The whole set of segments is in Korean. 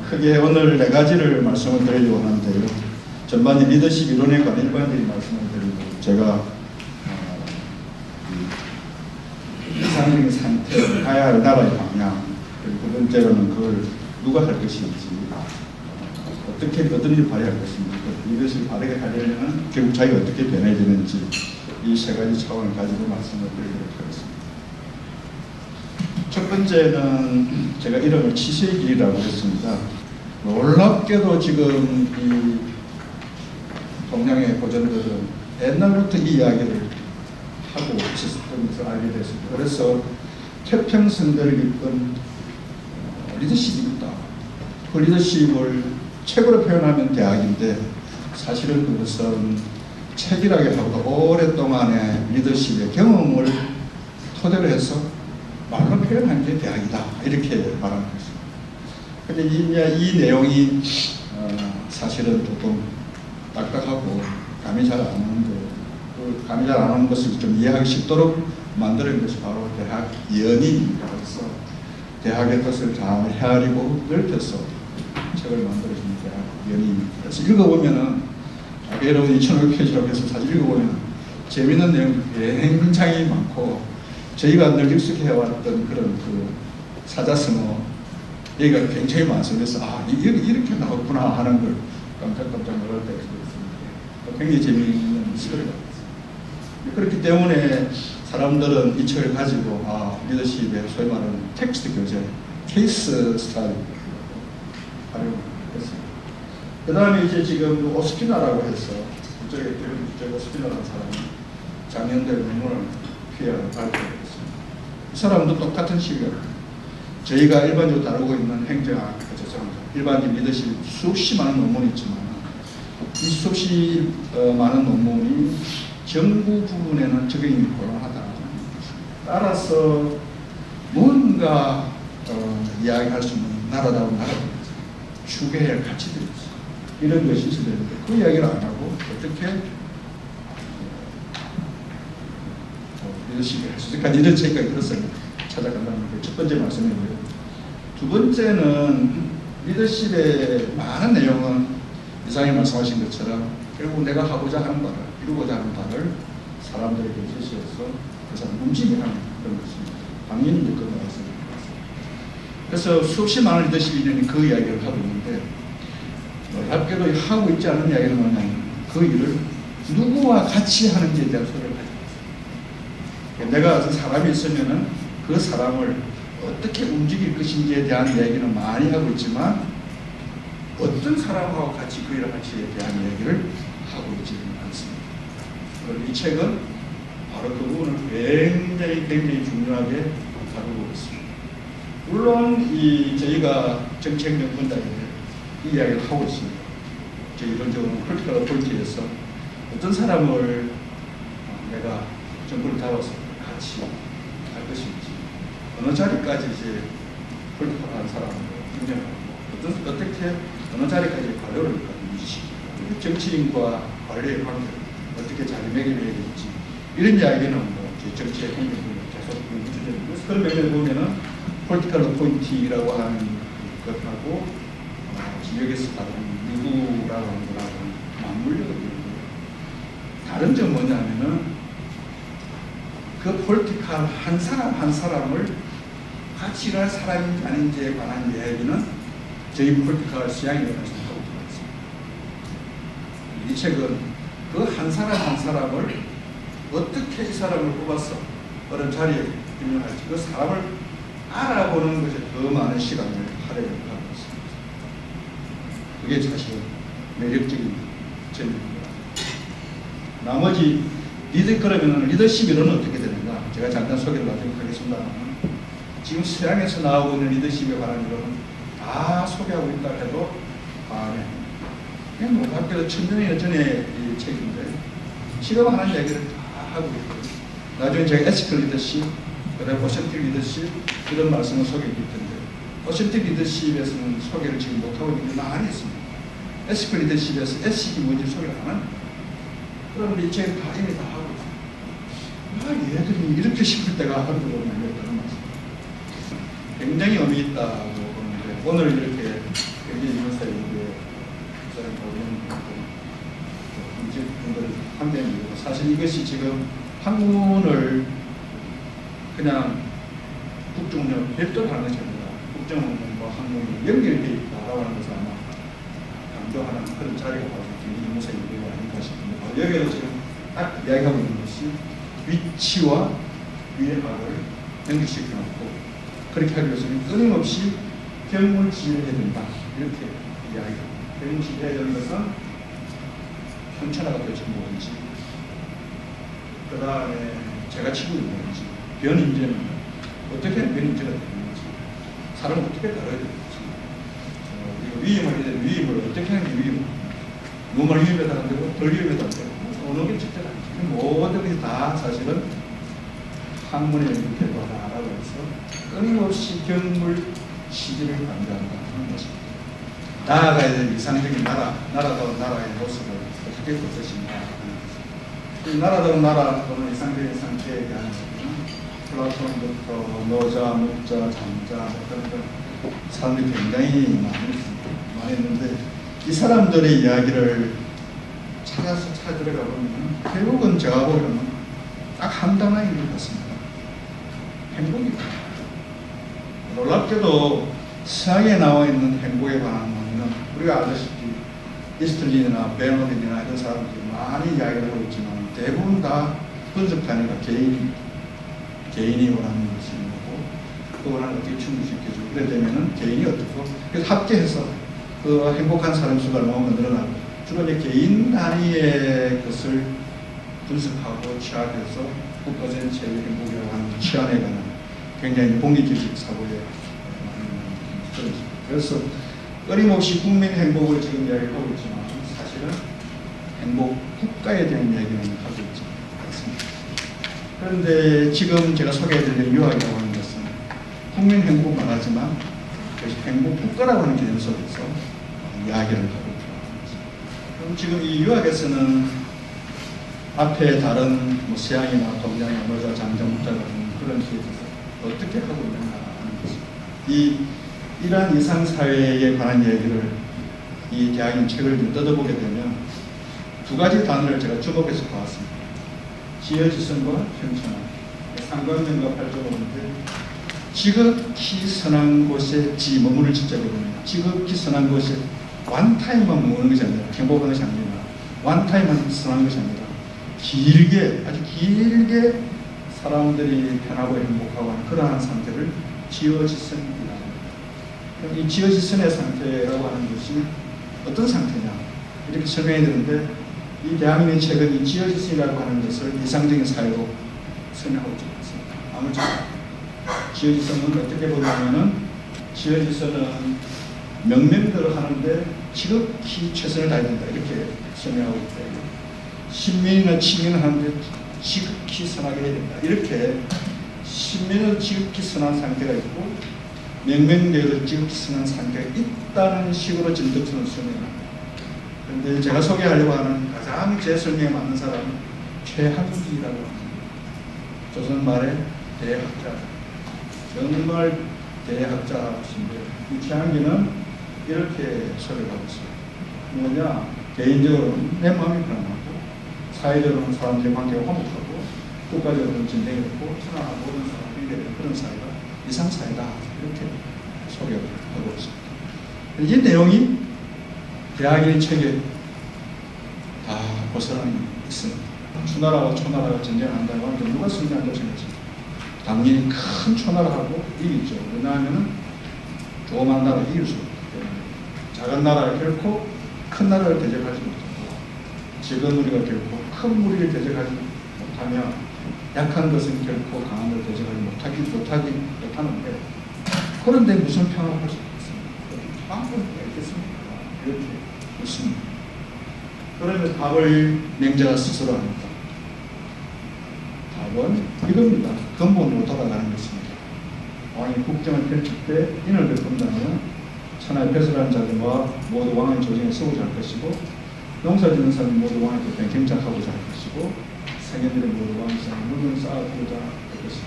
크게 오늘 네 가지를 말씀을 드리려고 하는데요. 전반적인 리더십 이론에 관한 일반적인 말씀을 드리고, 제가 이상적인 상태, 가야 할 나라의 방향, 그리고 두 번째로는 그걸 누가 할 것인지, 어떻게 어떤 일을 발휘할 것인지, 이것을 바르게 하려면 결국 자기가 어떻게 변해야 되는지, 이 세 가지 차원을 가지고 말씀을 드리도록 하겠습니다. 첫 번째는 제가 이름을 치세의 길이라고 했습니다. 놀랍게도 지금 이 동양의 고전들은 옛날부터 이 이야기를 하고 있었던 것을 알게 됐습니다. 그래서 태평성대를 이끈 리더십이 있다. 그 리더십을 책으로 표현하면 대학인데, 사실은 그것은 책이라기보다 오랫동안의 리더십의 경험을 토대로 해서 말로 표현하는 게 대학이다, 이렇게 말하는 것입니다. 근데 이 내용이 사실은 조금 딱딱하고 감이 잘 안 오는데, 그 감이 잘 안 오는 것을 좀 이해하기 쉽도록 만드는 것이 바로 대학 연인입니다. 그래서 대학의 뜻을 잘 헤아리고 넓혀서 책을 만들어주는 대학 연인입니다. 그래서 읽어보면은, 여러분 2,500페이지라고 해서 사실 읽어보면 재미있는 내용이 굉장히 많고, 저희가 늘 익숙해왔던 그런 그 사자성어 얘기가 굉장히 많습니다. 그래서 이렇게 나왔구나 하는 걸 깜짝깜짝 놀랄 때가 있습니다. 굉장히 재미있는 시간이 있습니다. 그렇기 때문에 사람들은 이 책을 가지고 리더십의 소위 말하는 텍스트 교재, 케이스 스타디 활용했습니다. 그 다음에 이제 지금 오스피너라고 해서 이쪽에 오스피너라는 사람이 작년도에 논문을 발표했습니다. 이 사람도 똑같은 시기에 저희가 일반적으로 다루고 있는 행정학, 일반적인 리더십 수없이 많은 논문이 있지만, 이 수없이 많은 논문이 정부 부분에는 적용이 곤란하다. 따라서 뭔가 이야기할 수 있는 나라다운 나라입니다. 추구해야 할 가치들이 있어요. 이런 것이 있어야 되는데 그 이야기를 안 하고 어떻게 리더십이 할 수 있을까, 이런 생각이 들었어요. 찾아간다는 게 첫 번째 말씀이고요. 두 번째는 리더십의 많은 내용은 이상이 말씀하신 것처럼 결국 내가 하고자 하는 바를, 이루고자 하는 바를 사람들에게 제시해서 그 사람 움직이게 하는 그런 것입니다. 방면이 그런 말씀입니다. 그래서 수없이 많은 리더십 인연이 그 이야기를 하고 있는데, 놀랍게도 하고 있지 않은 이야기는 뭐냐면 그 일을 누구와 같이 하는지에 대한 소리를 가지고 있습니다. 내가 어떤 사람이 있으면은 그 사람을 어떻게 움직일 것인지에 대한 이야기는 많이 하고 있지만, 어떤 사람하고 같이 그 일을 할지에 대한 이야기를 하고 있지는 않습니다. 그리고 이 책은 바로 그 부분을 굉장히 중요하게 다루고 있습니다. 물론 저희가 정책적 분야에 이 이야기를 하고 있습니다. 저희 이론적으로 폴리티컬 어토리티에서 어떤 사람을 내가 정부를 다뤄서 같이 할 것인지, 어느 자리까지 이제 폴리티컬한 사람을 인정하고, 어떻게 어느 자리까지 관료를 유지시키고, 정치인과 관료의 관계를 어떻게 자리매김해야 될지, 이런 이야기는 정치의 행정을 계속 주제입니다. 그런 면을 보면은 폴리티컬 어토리티라고 하는 것하고 지역에서 다루는 누구라고 하는 거라고는 맞물려도 되고요. 다른 점은 뭐냐면은 그 폴리티컬 한 사람 한 사람을 같이 일할 사람인지 아닌지에 관한 이야기는 저희 폴리티컬 시향위원회에서 하고 있습니다. 이 책은 그 한 사람 한 사람을 어떻게 이 사람을 뽑아서 어느 자리에 임명할지, 그 사람을 알아보는 것에 더 많은 시간을 할애를 하고 있습니다. 그게 사실 매력적인 점입니다. 나머지 그러면 리더십 이론은 어떻게 되는가? 제가 잠깐 소개를 나중에 하겠습니다. 지금 서양에서 나오고 있는 리더십에 관한 이론은 다 소개하고 있다 해도 그냥 놀랍게도 1000년여 전에 이 책인데 지금 하는 얘기를 다 하고 있거든요. 나중에 제가 에티컬 리더십, 그다음에 오센틱 리더십 이런 말씀을 소개했기 때문에 오센틱 리더십에서는 소개를 지금 못하고 있는 게 많이 있습니다. 에티컬 리더십에서 에식이 뭔지 소개를 안 합니다. 그런데 이 책을 다 이미 다 하고 있어요. 얘들이 이렇게 싶을 때가 한국으로 열렸다는 말씀. 굉장히 의미 있다고 보는데 오늘 이렇게 굉장히 이문사 이후에 분들을 함께해주고 사실 이것이 지금 학문을 그냥 국정원을 별도로 하는 것이 아니라 국정원과 학문이 연결되어 있다라고 하는 것을 아마 강조하는 그런 자리가 바로 이문사 이후가 아닐까 싶습니다. 여기에서 지금 딱 이야기하고 있는 것이 위치와 위학을 연결시켜놓고 그렇게 하기 위해서는 끊임없이 경물지휘를 해야 된다. 이렇게 이야기합니다. 경물지휘를 해야 되는 것은 현천하가 도대체 뭔지, 그 다음에 제가 치고 있는 건지, 변인재는 어떻게 하면 변인재가 되는 건지, 사람을 어떻게 다뤄야 되는지, 우리가 위임을 해야 되는 위임을 어떻게 하는 게 위임을, 너무 위임에다 안 되고, 덜 위임에다 안 되고, 어느 게 직접 아니지. 모든 것이 다 사실은 학문의 연결과다라고 해서 끊임없이 경물 시기를 강조한다 하는 것입니다. 나아가야 될 이상적인 나라다운 나라의 모습을 어떻게 볼 것인가. 이 나라다운 나라 또는 이상적인 상태에 대한 플라톤부터 노자, 묵자, 장자 그런 사람들이 굉장히 많이 있는데 이 사람들의 이야기를 찾아들어가 보면 결국은 제가 보기로는 딱 한 단어인 것 같습니다. 행복이다. 놀랍게도 서양에 나와 있는 행복에 관한 논의는 우리가 아다시피 이스틀린이나 베너딘이나 이런 사람들이 많이 이야기를 하고 있지만 대부분 다 분석 단위가 개인이 원하는 것이 뭐고 그 원하는 어떻게 충족시켜주고 그래 되면은 개인이 어떻고 그래서 합계해서 그 행복한 사람 수가 너무 늘어나고 주로 이제 개인 단위의 것을 분석하고 취합해서 국가 전체의 행복이라고 하는 취합에 관한 굉장히 복리주의적 사고에 그래서 끊임없이 국민 행복을 지금 이야기하고 있지만 사실은 행복 국가에 대한 이야기는 하고 있지 않습니다. 그런데 지금 제가 소개해드릴 유학이라고 하는 것은 국민 행복 말하지만 행복 국가라고 하는 개념 속에서 이야기를 하고 있습니다. 그럼 지금 이 유학에서는 앞에 다른 뭐 서양이나 동양이나 노자, 장자, 묵자 같은 그런 기회에서 어떻게 하고 있는가 하는 것입니다. 이러한 이상사회에 관한 얘기를 이 대학인 책을 뜯어보게 되면 두 가지 단어를 제가 주목해서 보았습니다. 지어지선과 현천화. 상관명과 발전하는데 지극히 선한 곳에 머무를 지자거든요. 지극히 선한 곳에 원타임만 머무는 것이 아니라 행복한 것이 아니라 원타임만 선한 것이 아니라 길게 아주 길게 사람들이 편하고 행복하고 하는 그러한 상태를 지어지선이다. 이 지어지선의 상태라고 하는 것이 어떤 상태냐 이렇게 설명해 드는데 이 대한민국의 책은 이 지어지선이라고 하는 것을 이상적인 사회로 설명하고 있습니다. 아무쪼록 지어지선은 어떻게 보냐면은 지어지선은 명명대로 하는데 지극히 최선을 다해야 된다 이렇게 설명하고 있대요. 신민이나 치민을 하는데 지극히 선하게 해야 된다 이렇게 신민은 지극히 선한 상태가 있고 명명대로 지극히 선한 상태가 있다는 식으로 진덕선을 설명합니다. 그런데 제가 소개하려고 하는 가장 제 설명에 맞는 사람은 최한기라고 합니다. 조선말의 대학자, 정말 대학자신데 이 최한기는 이렇게 소개하고 있어요. 뭐냐, 개인적으로는 내 마음이 편안하고 사회적으로는 사람들의 관계가 화목하고 국가적으로는 진정이 없고 편안한 모든 사람이 되는 그런 사회가 이상사회다 이렇게 소개를 하고 있습니다. 이 내용이 대학의 책에 다 고스란히 있습니다. 초나라와 초나라가 전쟁한다고 하는데 누가 승리한다고 생각하십니까? 당연히 큰 초나라하고 이기죠. 왜냐하면 조그만 나라 이길 수 없기 때문에 작은 나라가 결코 큰 나라를 대적하지 못하고 지금 우리가 결코 큰 무리를 대적하지 못하면 약한 것은 결코 강한 것을 대적하지 못하는데 그런데 무슨 평화를 할 수 있겠습니까? 방법이 있겠습니까? 이렇게 묻습니다. 그러면 답을 맹자가 스스로 합니다. 답은 이겁니다. 근본으로 돌아가는 것입니다. 왕이 국정을 펼칠 때 인을 베푼다면 천하의 배설한 자들과 모두 왕의 조정에 서고자 할 것이고 농사짓는 사람이 모두 왕의 곁에 경작하고자 할 것입니다. 것이고 성인들의 모두 왕성 물건 쌓아두고자 할 것이고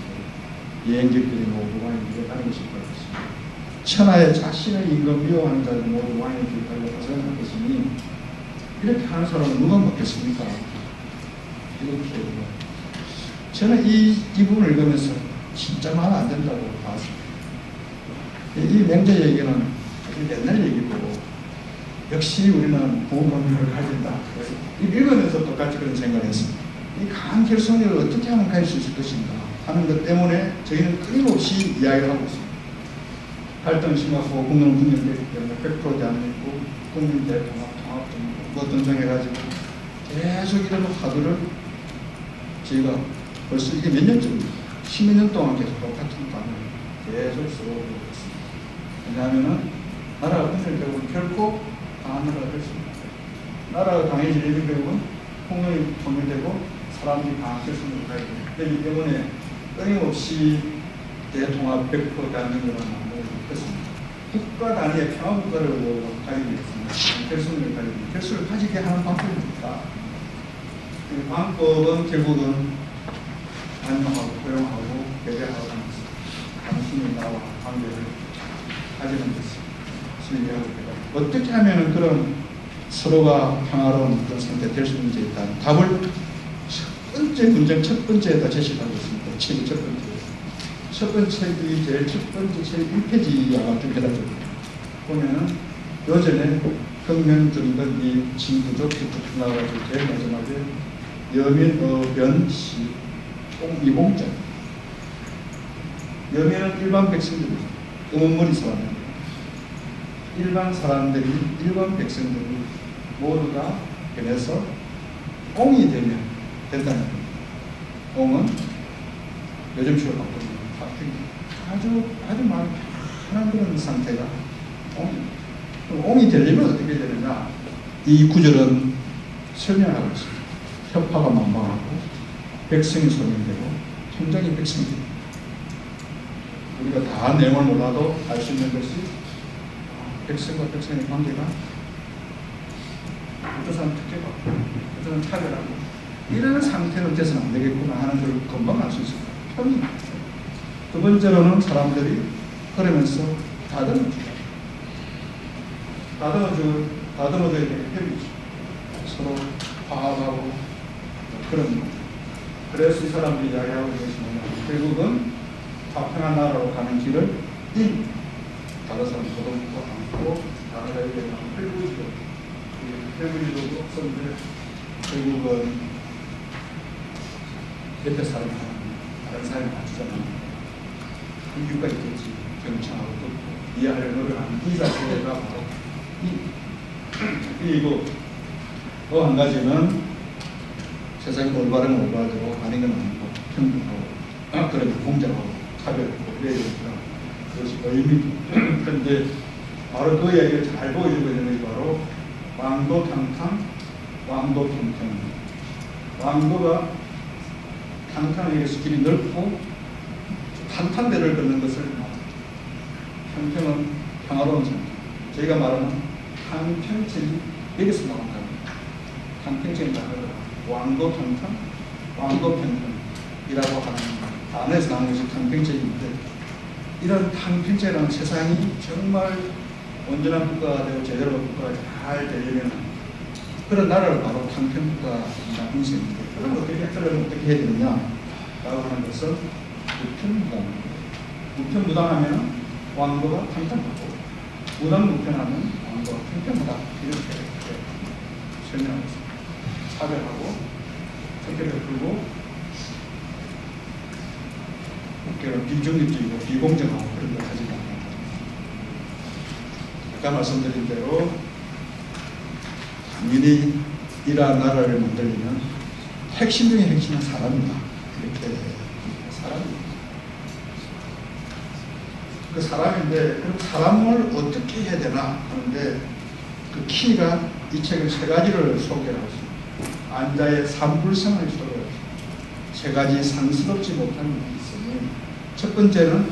여행객들이 모두 왕의 길에 가는 것일 것입니다. 천하의 자신의 임금 미워하는 자들 모두 왕의 길에 달려가서 할 것이니 이렇게 하는 사람은 누가 먹겠습니까? 이렇게 저는 이 부분을 읽으면서 진짜 말 안 된다고 봤습니다. 이 맹자 얘기는 아주 옛날 얘기고 역시 우리는 부모님을 가진다. 읽으면서 똑같이 그런 생각을 했습니다. 이 강한 결속력을 어떻게 하면 가질 수 있을 것인가 하는 것 때문에 저희는 끊임없이 이야기를 하고 있습니다. 갈등 심하고 국민은 분열되기 때문에 100% 대한민국 국민 대통합 뭐 등장해가지고 계속 이런 화두를 저희가 벌써 이게 몇 년쯤입니다. 10몇 년 동안 계속 똑같은 방을 계속 써오고 있습니다. 왜냐하면 나라가 분열되고 결코 강한 나라가 될 수 없습니다. 나라가 강해지려면 결국은 폭력이 통일되고 사람들이 강한 결속력을 가야 되기 때문에 끊임없이 대통합 100% 대한민국을 만들고 있습니다. 국가 단위의 평화국가를 가지고 있습니다. 결속력을 가지고 결속을 가지게 하는 방법입니다. 그 방법은 결국은 안녕하고 고용하고 배려하고 당신이 나와 관계를 가지는 것이 진리하고 어떻게 하면 그런 서로가 평화로운 그런 상태 될 수 있는지에 대한 답을 첫 번째 문장 첫 번째에다 제시하고 있습니다. 책이 첫 번째. 첫 번째 책이 제일 첫 번째 책 1페이지와 준비해놨습니다. 보면은 요전에 혁명 중이던 이 진구족 쭉 나와가지고 제일 마지막에 여민, 어변, 시, 이공자. 여민은 일반 백성들이 검은머리 사람들, 일반 사람들이 일반 백성들이 모두 다 변해서 옹이 되면 된다는 겁니다. 옹은 요즘 식으로 바꾸면 아주 많이 편한 그런 상태가 옹이 되려면 어떻게 되느냐? 이 구절은 설명하고 있습니다. 협파가 만방하고 백성이 소멸되고 통장이 백성이 됩니다. 우리가 다 내용을 몰라도 알 수 있는 것이 백성과 백성의 관계가 어떤 사람 특혜받고 어떤 사람 차별하고 이런 상태는 돼서는 안 되겠구나 하는 걸 금방 알 수 있습니다. 편이 두 번째로는 사람들이 그러면서 다듬어줘야 되는 편이죠. 서로 화합하고 그런 거. 그래서 이 사람들이 이야기하고 있는 것이 뭐냐. 결국은 화평한 나라로 가는 길을 다른 사람 도둑도 않고 다른 사람에게 회부지도 없었는데 결국은 옆에 사람이 다른 사람이 맞추잖아. 이유가 있겠지. 경청하고 듣고 이해하려고 노력하는 이 자체가 바로 그리고 또 한 가지는 세상이 올바른 올바르고 아닌 건 아니고 평등하고 그런 공정하고 차별하고 이래야 되니까 그것이 의미입니다. 그런데 바로 그 얘기를 잘 보여주고 있는 게 바로 왕도탕탕 왕도평평입니다. 왕도가 탕탕에게서 길이 넓고 탄탄대를 걷는 것을 평평은 평화로운 상태. 저희가 말하는 탕평천이 여기서 나온 겁니다. 탕평천이 나오더라. 왕도탕탕, 왕도평평이라고 하는 단어에서 나온 것이 탕평천인데 이런 탕평천이라는 세상이 정말 온전한 국가가 되고 제대로 국가가 잘 되려면 그런 나라를 바로 탕평국가라는 인생인데 그럼 어떻게 해야 되느냐라고 하는 것은 무편무당하면 왕도가 탕탕하고 무당무편하면 왕도가 평평하다 이렇게 설명하고 있습니다. 차별하고 특혜를 베풀고 국가는 비중립적이고 비공정하고 그런 걸 가지고 있는 아까 말씀드린 대로 당연히 이러한 나라를 만들려면 핵심 중에 핵심은 사람이다. 이렇게 사람입니다. 그 사람인데 그럼 사람을 어떻게 해야 되나 하는데 그 키가 이 책은 세 가지를 소개하고 있습니다. 안자의 삼불성을 소개하고 있습니다. 세 가지 상스럽지 못한 것이 있으니 첫 번째는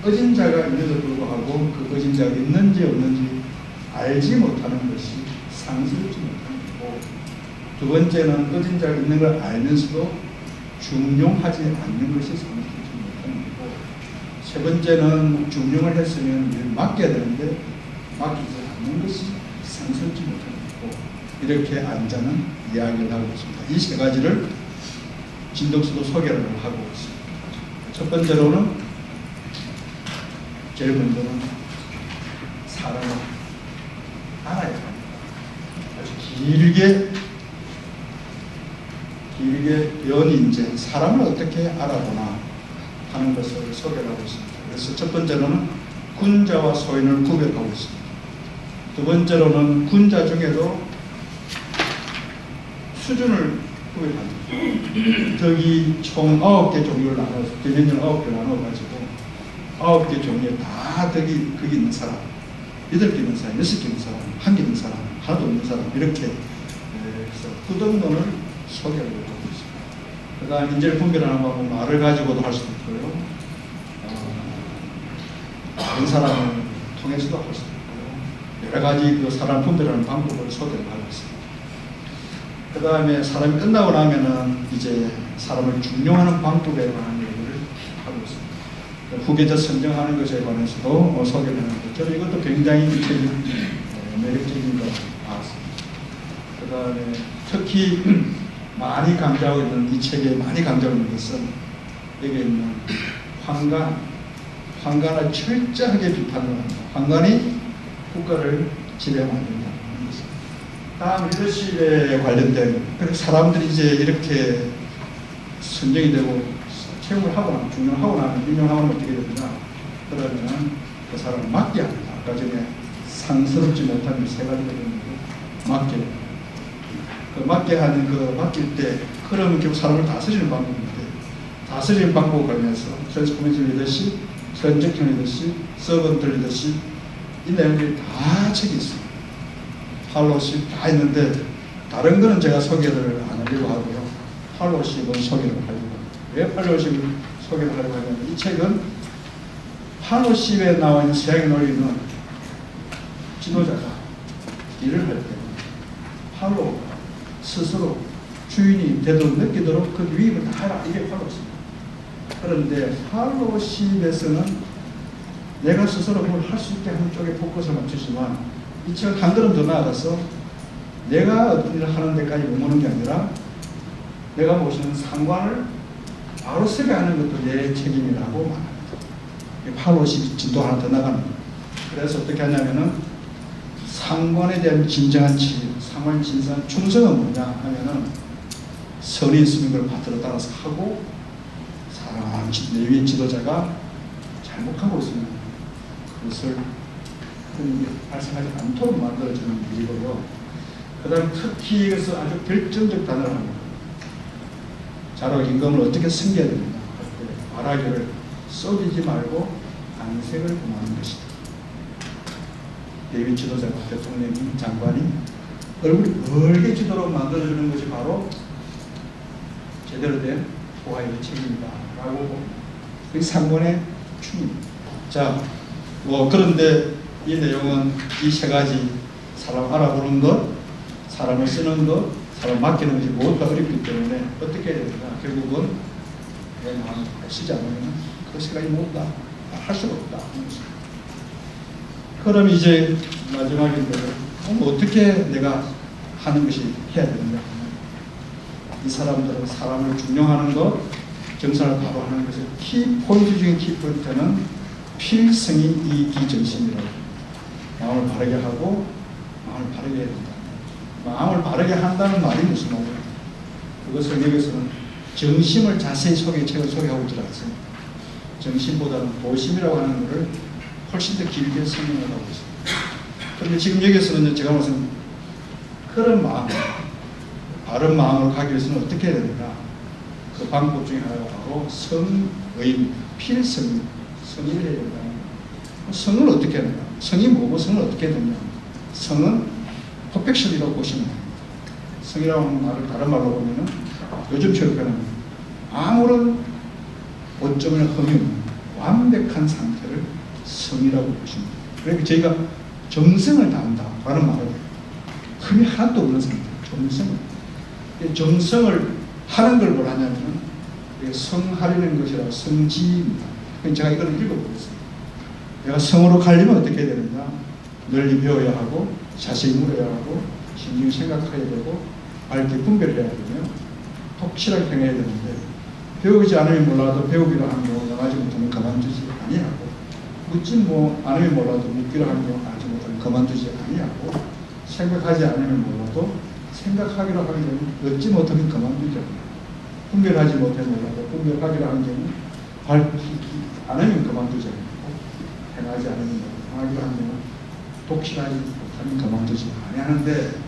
어진 자가 있는데도 불구하고 그 어진 자가 있는지 없는지 알지 못하는 것이 상스럽지 못한 것이고 두 번째는 꺼진 자가 있는 걸 알면서도 중용하지 않는 것이 상습지 못하는 거고, 세 번째는 중용을 했으면 맡겨야 되는데 맡기지 않는 것이 상습지 못하는 거고, 이렇게 앉아는 이야기를 하고 있습니다. 이 세 가지를 진덕수도 소개를 하고 있습니다. 첫 번째로는 제일 먼저는 사람을 알아야 합니다. 아주 길게 연인제 사람을 어떻게 알아보나 하는 것을 소개를 하고 있습니다. 그래서 첫 번째로는 군자와 소인을 구별하고 있습니다. 두 번째로는 군자 중에도 수준을 구별합니다. 저기 총 9개 종류를 나눠서 대면을 9개 나눠가지고 9개 종류에 다 거기 있는 사람, 8개 있는 사람, 6개 있는 사람, 1개 있는 사람, 하나도 없는 사람, 이렇게 해서 구등론을 소개를 하고 있습니다. 그 다음 인재를 분별하는 방법은 말을 가지고도 할 수도 있고요, 다른 사람을 통해서도 할 수도 있고요, 여러 가지 그 사람 분별하는 방법을 소개를 하고 있습니다. 그 다음에 사람이 끝나고 나면은 이제 사람을 중용하는 방법에 관한 얘기를 하고 있습니다. 후계자 선정하는 것에 관해서도 소개를 하는데, 저는 이것도 굉장히 매력적인 것 같습니다. 그 다음에 특히 많이 강조하고 있는, 이 책에 많이 강조하고 있는 것은 여기 있는 황간을 철저하게 비판을 합니다. 황간이 국가를 지배하면 안 된다는 것입니다. 다음 리더십에 관련된, 사람들이 이제 이렇게 선정이 되고 채용을 하고 나면, 중용을 하고 나면, 임용하고 나면 어떻게 되느냐, 그러면 그 사람을 맡겨야 합니다. 아까 전에 상스럽지 못한 세 가지가 있는데 맡겨야 합니다. 그 맡길 때, 그러면 결국 사람을 다스리는 방법인데, 다스리는 방법을 관해서 트랜스포메이션 리더십, 선적형 리더십, 서번트 리더십, 이 내용들이 다 책이 있습니다. 팔로우십 다 있는데, 다른 거는 제가 소개를 안 하려고 하고요, 팔로우십은 소개를 하려고 합니다. 왜 팔로우십을 소개를 하려고 하냐면, 이 책은 팔로우십에 나와 있는 세상의 논리는 지도자가 일을 할 때 팔로우가 스스로 주인이 되도록 느끼도록 그 위임을 다 해라, 이게 팔로우십입니다. 그런데 팔로우십에서는 내가 스스로 뭘 할 수 있게 하는 쪽에 포커스를 맞추지만, 이 책은 한 걸음 더 나아가서 내가 어떤 일을 하는 데까지 머무는 게 아니라 내가 모시는 상관을 바로 서게 하는 것도 내 책임이라고 말합니다. 팔로우십이 진도 하나 더 나가는 거예요. 그래서 어떻게 하냐면은 상관에 대한 진정한 책임, 상관 진정한 충성은 뭐냐 하면은 선이 있으면 그걸 받들어 따라서 하고, 사람 내 위의 지도자가 잘못하고 있으면 그것을 발생하지 않도록 만들어주는 일이고요. 그 다음에 특히 이것은 아주 결정적 단어를 합니다. 자로 임금을 어떻게 섬겨야 되느냐 할 때 말하기를 쏘지지 말고 안색을 금하는 것이다. 예비 지도자가, 대통령이, 장관이 얼굴이 멀게 지도록 만들어주는 것이 바로 제대로 된 보아의 책임이다 라고 봅니다. 그게 상권의 충입니다. 자, 그런데 이 내용은 이 세 가지, 사람 알아보는 것, 사람을 쓰는 것, 사람 맡기는 것이 모두 다 어렵기 때문에 어떻게 해야 되느냐, 결국은 내 마음을 쓰지 않으면 그 세 가지 모두 다 할 수가 없다. 그럼 이제 마지막인데, 어떻게 내가 하는 것이 해야 되느냐. 이 사람들은 사람을 중용하는 것, 정상을 바로 하는 것의 키포인트 중에 키포인트는 필승이 이기정신이라고. 마음을 바르게 하고 마음을 바르게 해야 된다. 마음을 바르게 한다는 말이 무슨 말이에요? 그것을 여기서는 정심을 자세히 책을 소개하고 있지 않습니다. 정심보다는 도심이라고 하는 것을 훨씬 더 길게 설명을 하고 있습니다. 그런데 지금 여기서는 제가 무슨 그런 마음, 바른 마음을 가기 위해서는 어떻게 해야 되는가? 그 방법 중에 하나가 바로 성의입니다. 필성, 성의를 해야 된다. 성을 어떻게 해야 되는가? 성이 뭐고 성을 어떻게 해야 되냐? 성은 퍼펙션이라고 보시면 됩니다. 성이라고 하는 말을 다른 말로 보면은 요즘 체육회는 아무런 오점이나 흠이 없는 완벽한 상태를 성이라고 보시면 됩니다. 그러니까 저희가 정성을 다한다 라는 말은 흠이 하나도 없는 상태, 정성을. 정성을 하는 걸 뭐라냐면 성하려는 것이라 성지입니다. 제가 이걸 읽어보겠습니다. 내가 성으로 가려면 어떻게 해야 되느냐? 널리 배워야 하고 자세히 물어야 하고 신중히 생각해야 되고 밝게 분별해야 되며 확실하게 행해야 되는데 배우지 않으면 몰라도 배우기로 한 거 나가지 못하면 그만두지 아니하고 묻지 않으면 몰라도 묻기로 한 거 알지 못하면 그만두지 아니하고 생각하지 않으면 몰라도 생각하기로 하는 경우 얻지 못하면 그만두지 않아요. 분별하지 못하면 몰라도 분별하기로 하는 경우 밝히지 않으면 그만두지 않고 행하지 않으면 행하기로 하는 경우 독실하지 못하면 그만두지 아니하는데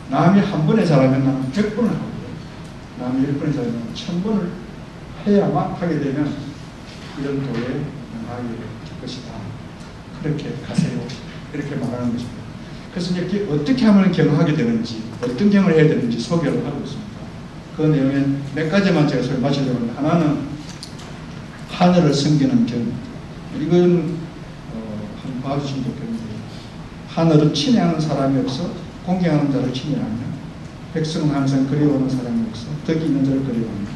남이 한 번에 잘하면 나는 100번을 하고요. 남이 10번에 잘하면 1000번을 해야만 하게 되면 이런 도에 응하게 될 것이다. 그렇게 가세요. 이렇게 말하는 것입니다. 그래서 이렇게 어떻게 하면 경하게 되는지 어떤 경을 해야 되는지 소개를 하고 있습니다. 그 내용에 몇 가지만 제가 소개 마치려고 하는데 하나는 하늘을 섬기는 경. 이건 한번 봐주시면 좋겠는데 하늘은 친애하는 사람이 없어 공경하는 자를 친애하며 백성은 항상 그리워하는 사람이 없어 덕이 있는 자를 그리워합니다.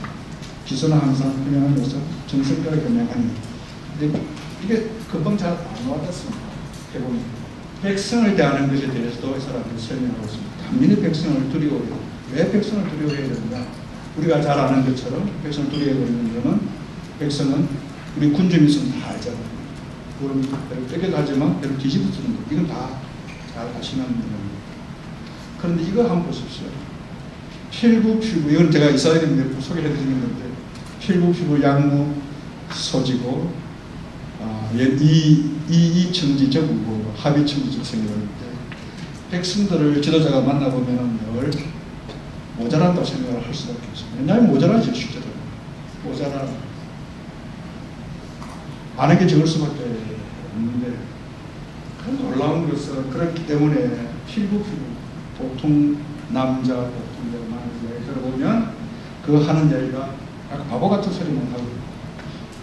기선은 항상 분명하면서 정성가를 겸양하니 이게 금방 잘 안 와닿습니다. 해보면 백성을 대하는 것에 대해서도 이 사람들이 설명하고 있습니다. 단민의 백성을 두려워해요. 왜 백성을 두려워해야 되느냐? 우리가 잘 아는 것처럼 백성을 두려워하는 것은 백성은 우리 군중이 있으면 다 알잖아요. 그걸 빼기도 하지만 배를 뒤집어 쓰는 거 이건 다 잘 아시는 겁니다. 그런데 이거 한번 보십시오. 필부 이건 제가 이스라엘에 소개해 드리는 건데 필부 양무 소지고 이 청지적 우고 합의 청지적 생각하는데 백성들을 지도자가 만나보면 늘 모자란다고 생각을 할 수밖에 없습니다. 왜냐하면 모자라죠. 실제로 모자라 많은 게 적을 수밖에 없는데 놀라운 것은 그렇기 때문에 필부 보통 남자 보통 여자 많은 이야기 들어보면 그 하는 이야기가 약간 바보 같은 소리만 하고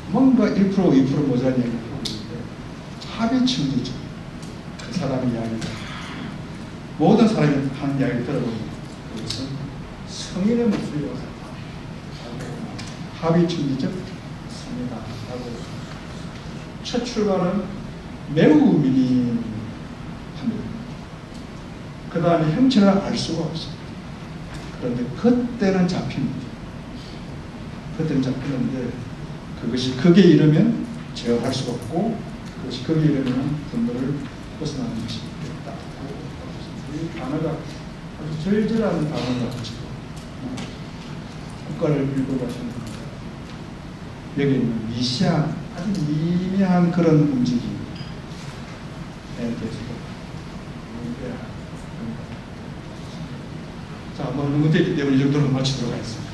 뭔가 1% 2% 모자란 이야기를 하고 있는데 합의층이죠. 그 사람의 이야기가 모든 사람이 하는 이야기를 들어보면 그것은 성인의 목소리와 같다. 합의층이죠. 성이다. 하고 첫 출발은 매우 미미합니다. 그 다음에 형체를 알 수가 없습니다. 그런데 그때는 잡힙니다. 그때는 잡히는데 그것이 극에 이르면 제어할 수가 없고 그것이 극에 이르면 분노를 벗어나는 것이 있다. 이 단어가 아주 절절한 단어가 지고 국가를 밀고 가시는 여기 있는 미시한 아주 미미한 그런 움직임에 대해서도 자, 너무 됐기 때문에 이 정도로 마치도록 하겠습니다.